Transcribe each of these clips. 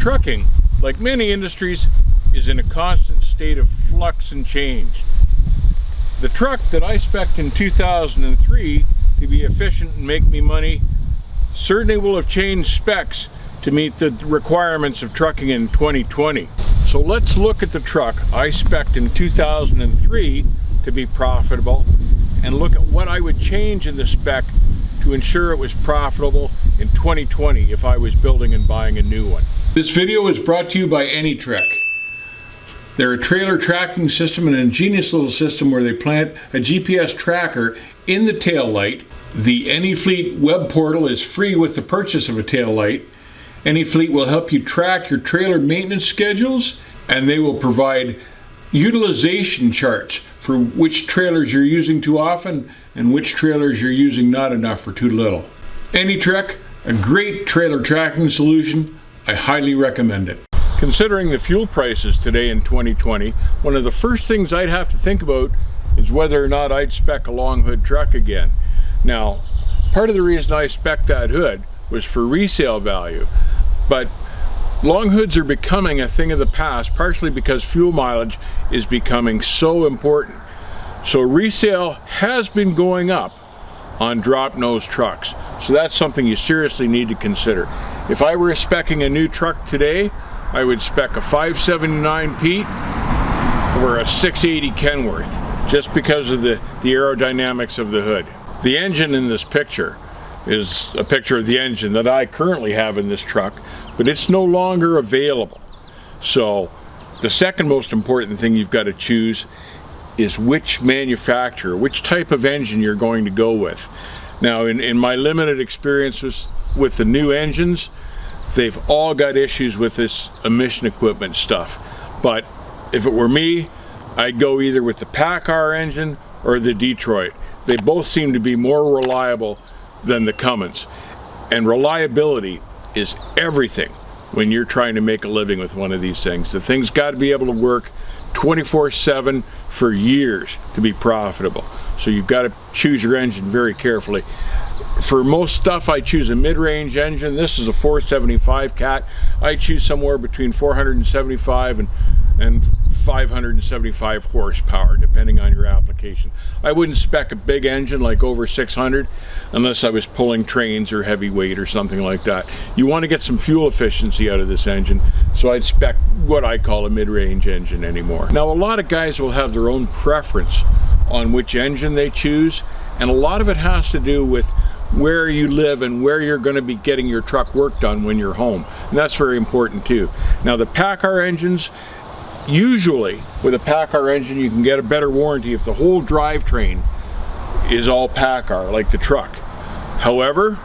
Trucking, like many industries, is in a constant state of flux and change. The truck that I spec'd in 2003 to be efficient and make me money certainly will have changed specs to meet the requirements of trucking in 2020. So let's look at the truck I spec'd in 2003 to be profitable and look at what I would change in the spec to ensure it was profitable in 2020 if I was building and buying a new one. This video is brought to you by AnyTrek. They're a trailer tracking system, an ingenious little system where they plant a GPS tracker in the tail light. The AnyFleet web portal is free with the purchase of a tail light. AnyFleet will help you track your trailer maintenance schedules, and they will provide utilization charts for which trailers you're using too often and which trailers you're using not enough or too little. AnyTrek, a great trailer tracking solution. I highly recommend it. Considering the fuel prices today in 2020, one of the first things I'd have to think about is whether or not I'd spec a long hood truck again. Now, part of the reason I spec'd that hood was for resale value, but long hoods are becoming a thing of the past, partially because fuel mileage is becoming so important. So resale has been going up on drop nose trucks. So that's something you seriously need to consider. If I were spec'ing a new truck today, I would spec a 579 Pete or a 680 Kenworth, just because of the aerodynamics of the hood. The engine in this picture is a picture of the engine that I currently have in this truck, but it's no longer available. So the second most important thing you've got to choose is which manufacturer, which type of engine you're going to go with. Now, in my limited experiences with the new engines, they've all got issues with this emission equipment stuff. But if it were me, I'd go either with the Paccar engine or the Detroit. They both seem to be more reliable than the Cummins. And reliability is everything when you're trying to make a living with one of these things. The thing's got to be able to work 24/7 for years to be profitable. So you've got to choose your engine very carefully. For most stuff, I choose a mid-range engine. This is a 475 cat. I choose somewhere between 475 and 575 horsepower, depending on your application. I wouldn't spec a big engine like over 600 unless I was pulling trains or heavy weight or something like that. You want to get some fuel efficiency out of this engine, so I'd spec what I call a mid-range engine anymore. Now, a lot of guys will have their own preference on which engine they choose, and a lot of it has to do with where you live and where you're going to be getting your truck work done when you're home. And that's very important too. Now, the Paccar engines, usually with a Paccar engine you can get a better warranty if the whole drivetrain is all Paccar, like the truck. However,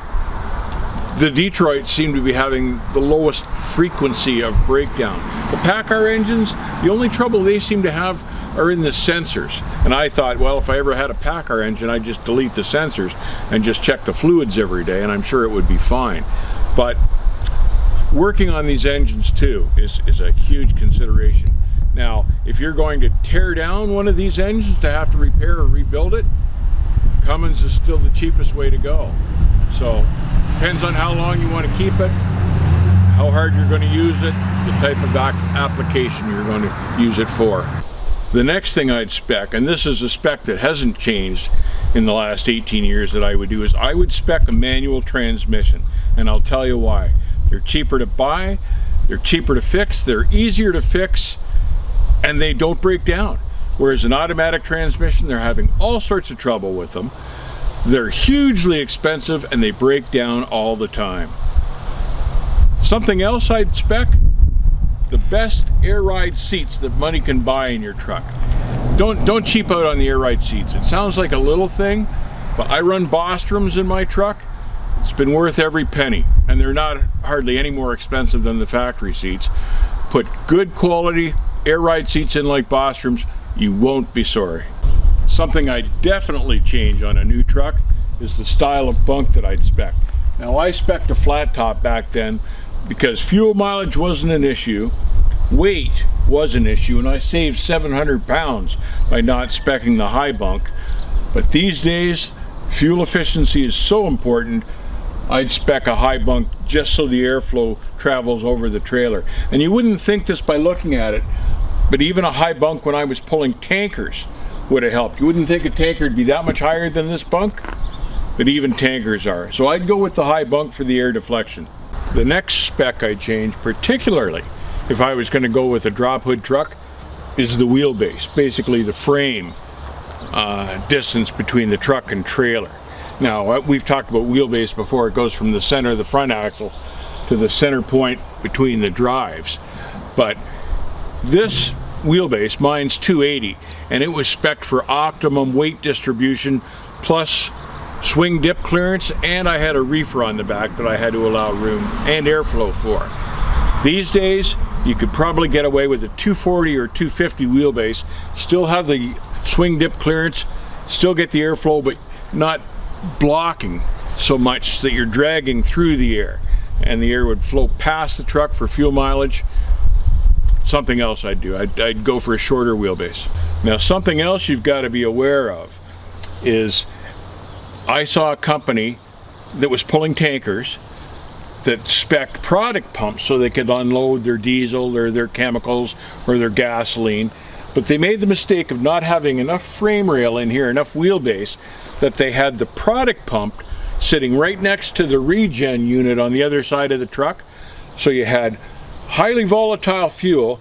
the Detroits seem to be having the lowest frequency of breakdown. The Paccar engines, the only trouble they seem to have are in the sensors. And I thought, well, if I ever had a Paccar engine, I'd just delete the sensors and just check the fluids every day, and I'm sure it would be fine. But working on these engines too is a huge consideration. Now, if you're going to tear down one of these engines to have to repair or rebuild it, Cummins is still the cheapest way to go. So, depends on how long you want to keep it, how hard you're going to use it, the type of application you're going to use it for. The next thing I'd spec, and this is a spec that hasn't changed in the last 18 years that I would do, is I would spec a manual transmission. And I'll tell you why. They're cheaper to buy, they're cheaper to fix, they're easier to fix, and they don't break down. Whereas an automatic transmission, they're having all sorts of trouble with them. They're hugely expensive and they break down all the time. Something else I'd spec, the best air ride seats that money can buy in your truck. Don't cheap out on the air ride seats. It sounds like a little thing, but I run Bostrom's in my truck. It's been worth every penny, and they're not hardly any more expensive than the factory seats. Put good quality air ride seats in like Bostrom's, you won't be sorry. Something I definitely change on a new truck is the style of bunk that I'd spec. Now, I spec'd a flat top back then because fuel mileage wasn't an issue, weight was an issue, and I saved 700 pounds by not spec'ing the high bunk. But these days, fuel efficiency is so important, I'd spec a high bunk just so the airflow travels over the trailer. And you wouldn't think this by looking at it, but even a high bunk when I was pulling tankers would have helped. You wouldn't think a tanker would be that much higher than this bunk, but even tankers are. So I'd go with the high bunk for the air deflection. The next spec I changed, particularly if I was going to go with a drop hood truck, is the wheelbase, basically the frame distance between the truck and trailer. Now, we've talked about wheelbase before. It goes from the center of the front axle to the center point between the drives. But this wheelbase, mine's 280, and it was spec'd for optimum weight distribution plus swing dip clearance, and I had a reefer on the back that I had to allow room and airflow for. These days, you could probably get away with a 240 or 250 wheelbase, still have the swing dip clearance, still get the airflow, but not blocking so much that you're dragging through the air, and the air would flow past the truck for fuel mileage. Something else I'd do, I'd go for a shorter wheelbase. Now, something else you've got to be aware of is I saw a company that was pulling tankers that spec'd product pumps so they could unload their diesel or their chemicals or their gasoline, but they made the mistake of not having enough frame rail in here, enough wheelbase, that they had the product pump sitting right next to the regen unit on the other side of the truck. So you had highly volatile fuel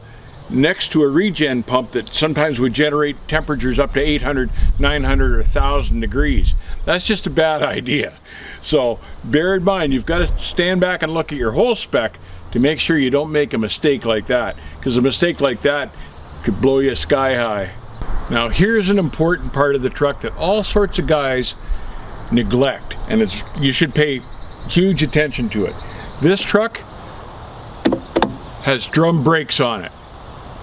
next to a regen pump that sometimes would generate temperatures up to 800, 900, or 1,000 degrees. That's just a bad idea. So bear in mind, you've got to stand back and look at your whole spec to make sure you don't make a mistake like that, because a mistake like that could blow you sky high. Now, here's an important part of the truck that all sorts of guys neglect, and you should pay huge attention to it. This truck has drum brakes on it.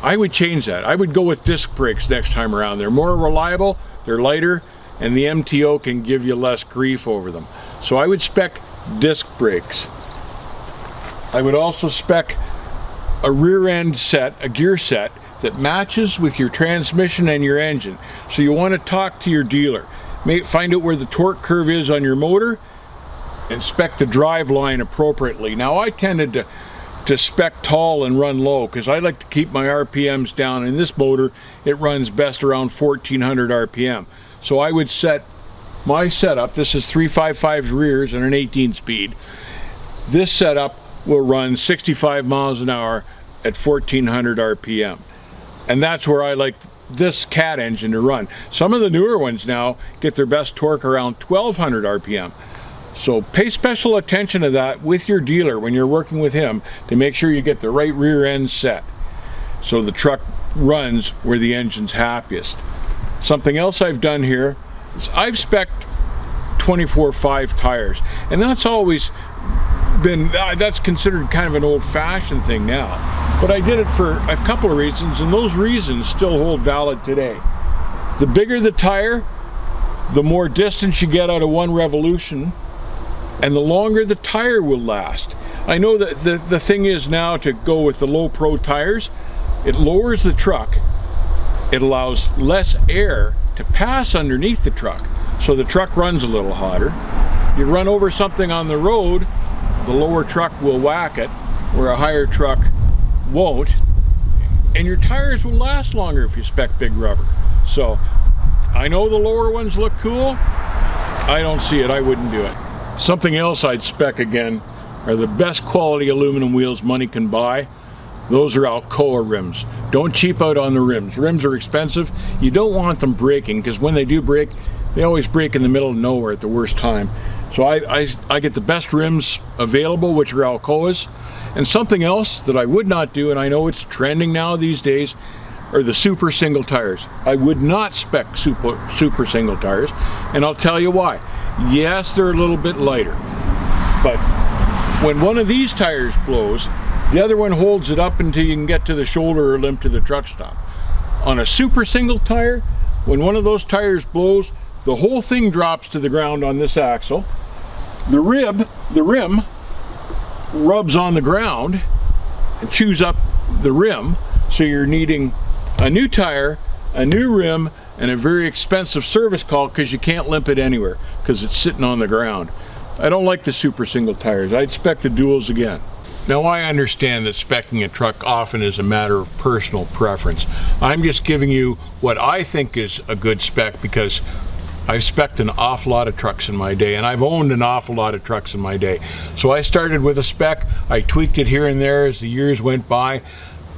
I would change that. I would go with disc brakes next time around. They're more reliable, they're lighter, and the MTO can give you less grief over them. So I would spec disc brakes. I would also spec a rear end set, a gear set, that matches with your transmission and your engine. So you want to talk to your dealer. Find out where the torque curve is on your motor and spec the drive line appropriately. Now, I tended to spec tall and run low because I like to keep my RPMs down. In this motor, it runs best around 1400 RPM. So I would set my setup, this is 355 rears and an 18 speed. This setup will run 65 miles an hour at 1400 RPM. And that's where I like this cat engine to run. Some of the newer ones now get their best torque around 1200 RPM. So pay special attention to that with your dealer when you're working with him to make sure you get the right rear end set so the truck runs where the engine's happiest. Something else I've done here is I've spec'd 24/5 tires, and that's always been, that's considered kind of an old-fashioned thing now, but I did it for a couple of reasons, and those reasons still hold valid today. The bigger the tire, the more distance you get out of one revolution, and the longer the tire will last. I know that the thing is now to go with the low pro tires, it lowers the truck, it allows less air to pass underneath the truck, so the truck runs a little hotter. You run over something on the road, the lower truck will whack it, where a higher truck won't, and your tires will last longer if you spec big rubber. So I know the lower ones look cool, I don't see it, I wouldn't do it. Something else I'd spec again are the best quality aluminum wheels money can buy. Those are Alcoa rims. Don't cheap out on the rims. Rims are expensive. You don't want them breaking, because when they do break, they always break in the middle of nowhere at the worst time. So I get the best rims available, which are Alcoas. And something else that I would not do, and I know it's trending now these days, are the super single tires. I would not spec super single tires, and I'll tell you why. Yes, they're a little bit lighter, but when one of these tires blows, the other one holds it up until you can get to the shoulder or limp to the truck stop. On a super single tire, when one of those tires blows, the whole thing drops to the ground on this axle. The rim rubs on the ground and chews up the rim, so you're needing a new tire, a new rim, and a very expensive service call, because you can't limp it anywhere because it's sitting on the ground. I don't like the super single tires. I'd spec the duals again. Now I understand that speccing a truck often is a matter of personal preference. I'm just giving you what I think is a good spec because I've spec'd an awful lot of trucks in my day, and I've owned an awful lot of trucks in my day. So I started with a spec, I tweaked it here and there as the years went by,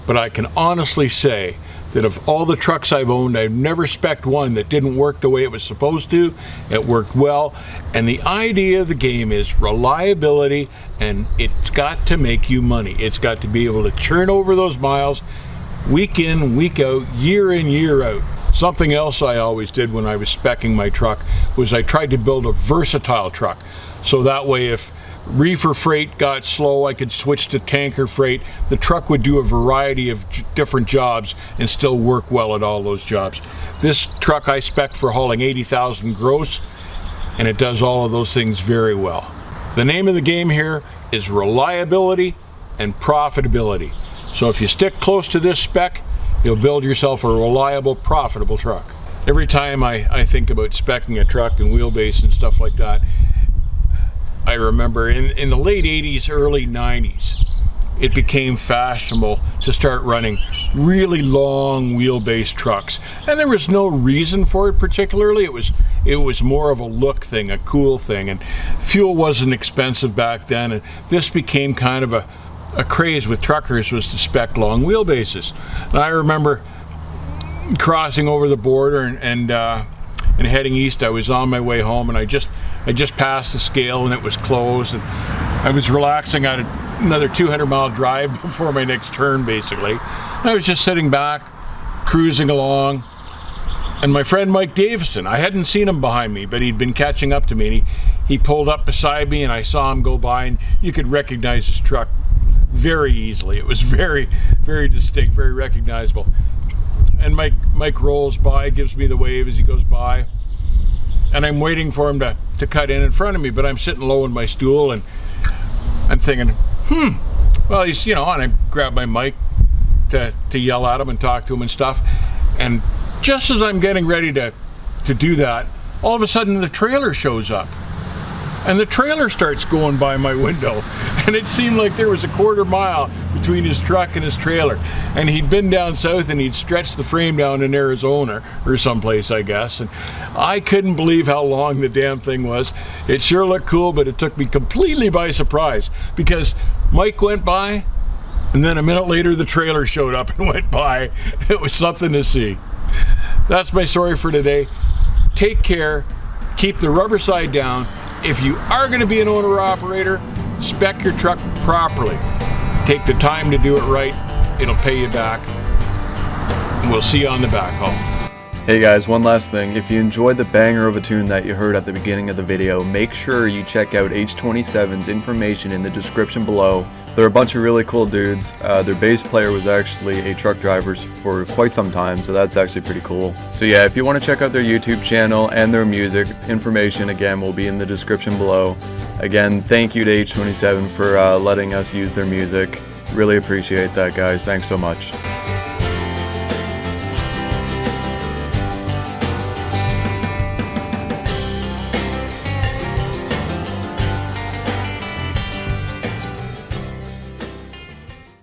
but I can honestly say that of all the trucks I've owned, I've never spec'd one that didn't work the way it was supposed to. It worked well, and the idea of the game is reliability, and it's got to make you money. It's got to be able to churn over those miles week in, week out, year in, year out. Something else I always did when I was speccing my truck was I tried to build a versatile truck. So that way if reefer freight got slow, I could switch to tanker freight. The truck would do a variety of different jobs and still work well at all those jobs. This truck I spec for hauling 80,000 gross, and it does all of those things very well. The name of the game here is reliability and profitability. So if you stick close to this spec, you'll build yourself a reliable, profitable truck. Every time I think about speccing a truck and wheelbase and stuff like that, I remember in the late 80s, early 90s, it became fashionable to start running really long wheelbase trucks. And there was no reason for it particularly. It was more of a look thing, a cool thing. And fuel wasn't expensive back then. And this became kind of a craze with truckers, was to spec long wheelbases. And I remember crossing over the border and heading east. I was on my way home, and I just passed the scale and it was closed, and I was relaxing. I had another 200-mile drive before my next turn basically. And I was just sitting back, cruising along, and my friend Mike Davison, I hadn't seen him behind me, but he'd been catching up to me, and he pulled up beside me, and I saw him go by, and you could recognize his truck very easily. It was very, very distinct, very recognizable. And Mike rolls by, gives me the wave as he goes by, and I'm waiting for him to cut in front of me, but I'm sitting low in my stool, and I'm thinking, well, he's, you know, and I grab my mic to yell at him and talk to him and stuff, and just as I'm getting ready to do that, all of a sudden the trailer shows up. And the trailer starts going by my window, and it seemed like there was a quarter mile between his truck and his trailer. And he'd been down south and he'd stretched the frame down in Arizona or someplace, I guess. And I couldn't believe how long the damn thing was. It sure looked cool, but it took me completely by surprise, because Mike went by, and then a minute later the trailer showed up and went by. It was something to see. That's my story for today. Take care, keep the rubber side down. If you are going to be an owner-operator, spec your truck properly. Take the time to do it right. It'll pay you back. And we'll see you on the back haul. Hey guys, one last thing. If you enjoyed the banger of a tune that you heard at the beginning of the video, make sure you check out H27's information in the description below. They're a bunch of really cool dudes. Their bass player was actually a truck driver for quite some time, so that's actually pretty cool. So yeah, if you want to check out their YouTube channel and their music, information again will be in the description below. Again, thank you to H27 for letting us use their music. Really appreciate that, guys. Thanks so much.